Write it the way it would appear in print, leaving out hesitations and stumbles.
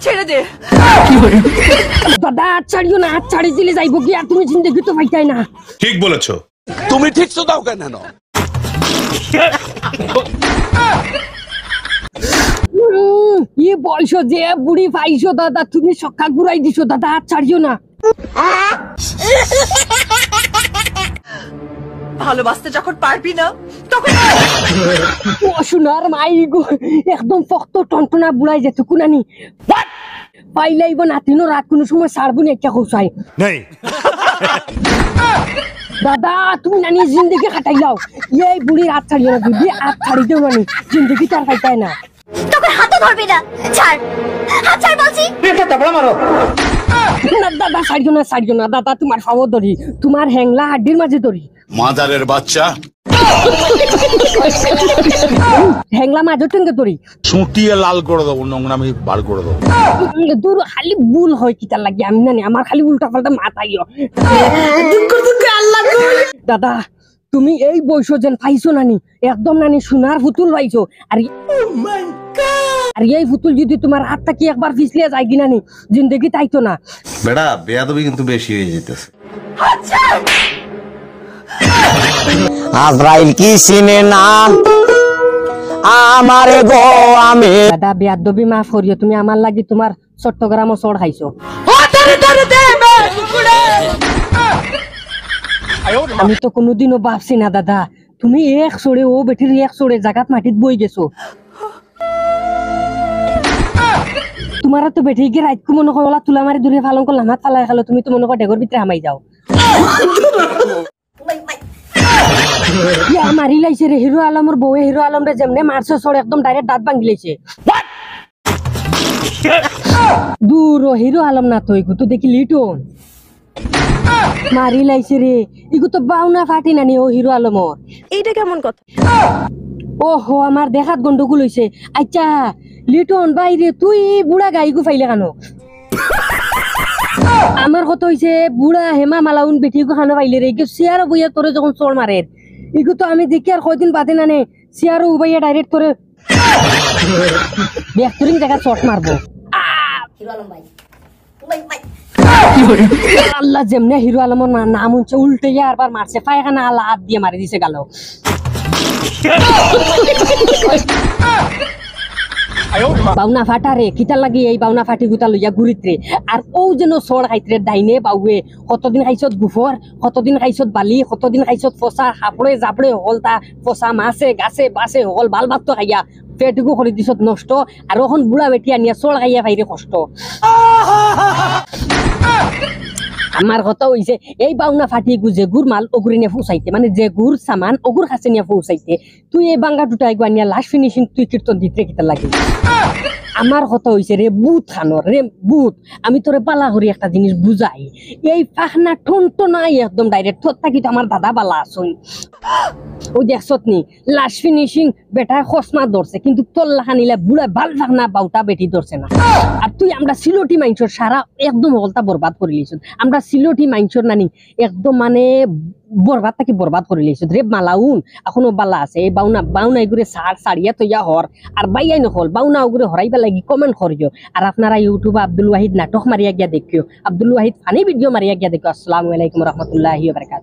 ছেড়ে দে। দাদা হাত ছাড়িও না, হাত ছাড়ি দিলে যাইব কি আর তুমি জিন্দগি তো পাইতাই না। ঠিক বলেছো তুমি ঠিক তো দাও কেন? কি বলছো যে বুড়ি পাইছো দাদা, তুমি সক্কা ঘুরাই দিছো দাদা, হাত ছাড়িও না। ভালোবাসতে যখন পারবি না তখন সোনার মাই গো, একদম শক্ত টনটনা বুড়াই যেত কুনানি পাইলাইব নাতিনো রাত কোনো সময় ছাড়বো না একটা খোঁচাই দাদা। তুমি নানি জিন্দগি খাটাই লাও, এই বুড়ির হাত ছাড়িও না, বুদ্ধি হাত ছাড়ি দেও নানি, জিন্দগি তার খাইতাই না। তোকে হাতে ধরবি না, ছাড় হাত ছাড় বলছি। না দাদা ছাড়িও না, ছাড়িও না দাদা, তোমার খাবো ধরি, তোমার হ্যাংলা হাড্ডির মাঝে ধরি। মাদারের বাচ্চা হ্যাংলা মাঝে টেঙ্গে ধরি, ছুটিয়ে লাল করে দেবো, নোংরামি বার করে দেবো। দূর খালি ভুল হয় কি তার লাগে আমি জানি, আমার খালি উল্টা পাল্টা মাথাইও। দাদা তুমি এই বয়স যেন পাইছো নানি, একদম নানি সোনার পুতুল পাইছো। আর এই পুতুল যদি তোমার হাত থাকি একবার ফিসলিয়ে যায় কি নানি, জিন্দগি তাইতো না। বেটা বেয়াদবি কিন্তু বেশি হয়ে যেতেছে। আজরাইল কি চিনে না আমারে গো আমি। দাদা বেয়াদবি মাফ করিও, তুমি আমার লাগি তোমার চট্টগ্রামও চড় খাইছো। আমি তো কোনোদিনও ভাবছি না দাদা তুমি এক চড়ে ও বেটির এক চড়ে জাগাত মাটিত বই গেছো। তোমার তো বেটি গিয়ে রাইত মনে করলা তুলা মারি দূরে ফালন করলাম, হাত ফালাই খালো, তুমি তো মনে কর ডেগর ভিতরে হামাই যাও। মারি লাইছে রে হিরো আলমের বউ, হিরো আলম রে যেমনে মারছে চড় একদম ডাইরেক্ট দাঁত ভাঙি লাইছে। দূর হিরো আলম না তো এগু তো দেখি লিটন মারি লাইছে রে, এগু তো বাউনা ফাটি নানি ও হিরো আলমর। এইটা কেমন কথা? ওহো আমার দেখাত গন্ডগোল হইছে। আচ্ছা লিটন বাইরে তুই বুড়া গাইগু ফাইলে কেন? আমার কথা হইছে বুড়া হেমা মালাউন বেটিগু খানো পাইলে রে, চেয়ারও বইয়া তোরে যখন চোর মারে এগু তো আমি দেখি আর কয়দিন বাদে নানে চেয়ারও উবাইয়া ডাইরেক্ট তোরে ব্যাকটরিং জায়গা শট মারবো। আল্লাহ যেমনে হিরো আলমের নাম হচ্ছে উল্টে আরবার মারছে, পায়খানা আল্লাহ হাত দিয়ে মারি দিছে গেল। বাউনা ফাটা রে কিতার লাগি এই বাউনা ফাটি গুতা লইয়া ঘুরিত্রে। আর ও যেন চড় খাইত্রে ডাইনে বাউয়ে, কতদিন খাইছত গুফর, কতদিন খাইছত বালি, কতদিন খাইছত ফসা হাপড়ে জাপড়ে হল, তা ফসা মাছে গাছে বাসে হল, বাল ভাত তো খাইয়া পেটুকু করে দিছত নষ্ট। আর এখন বুড়া বেটি আনিয়া চড় খাইয়া ভাইরে কষ্ট। আমার কথা হইছে এই বাউনা ফাটি গুজে গুড় মাল ওগুরে নিয়ে ফুসাইতে, মানে যে গুড় সামান ওগুর কাছে নিয়ে ফুসাইতে, তুই এই বাঙ্গা দুটাই গুয়ানিয়া লাস্ট ফিনিশিং তুই কীর্তন দিতে কিতা লাগে। আমার কথা হইছে রে বুথ খানোর রে বুথ, আমি তোরে পালা করি একটা জিনিস বুঝাই, এই পাখনা ঠনটো নাই একদম ডাইরেক্ট তোর থাকি তো আমার দাদা বালা আসুন। ওই দেখছত নি লাস্ট ফিনিশিং বেটা খসমা ধরছে, কিন্তু তোর লাখা নিলে বুড়া বাল ফাখনা বাউটা বেটি ধরছে না। আর তুই আমরা সিলোটি মাইনসর সারা একদম হলতা বরবাদ করে লিছ, আমরা সিলোটি মাইনসর নানি একদম মানে বরবাদ থাকি বরবাদ করে লিছ রে। মালাউন এখনো বালা আছে, এই বাউনা এগুলো সারিয়া তৈয়া হর আর বাইয়াই নহল বাউনা ওগুলো হরাইবা লাগি কমেন্ট করিও। আর আপনারা ইউটিউবে আব্দুল ওয়াহিদ নাটক মারিয়া গিয়া দেখিও, আব্দুল ওয়াহিদ ফানি ভিডিও মারিয়া গিয়া দেখো। আসসালামু আলাইকুম রহমতুল্লাহি ওয়া বারাকাতুহু।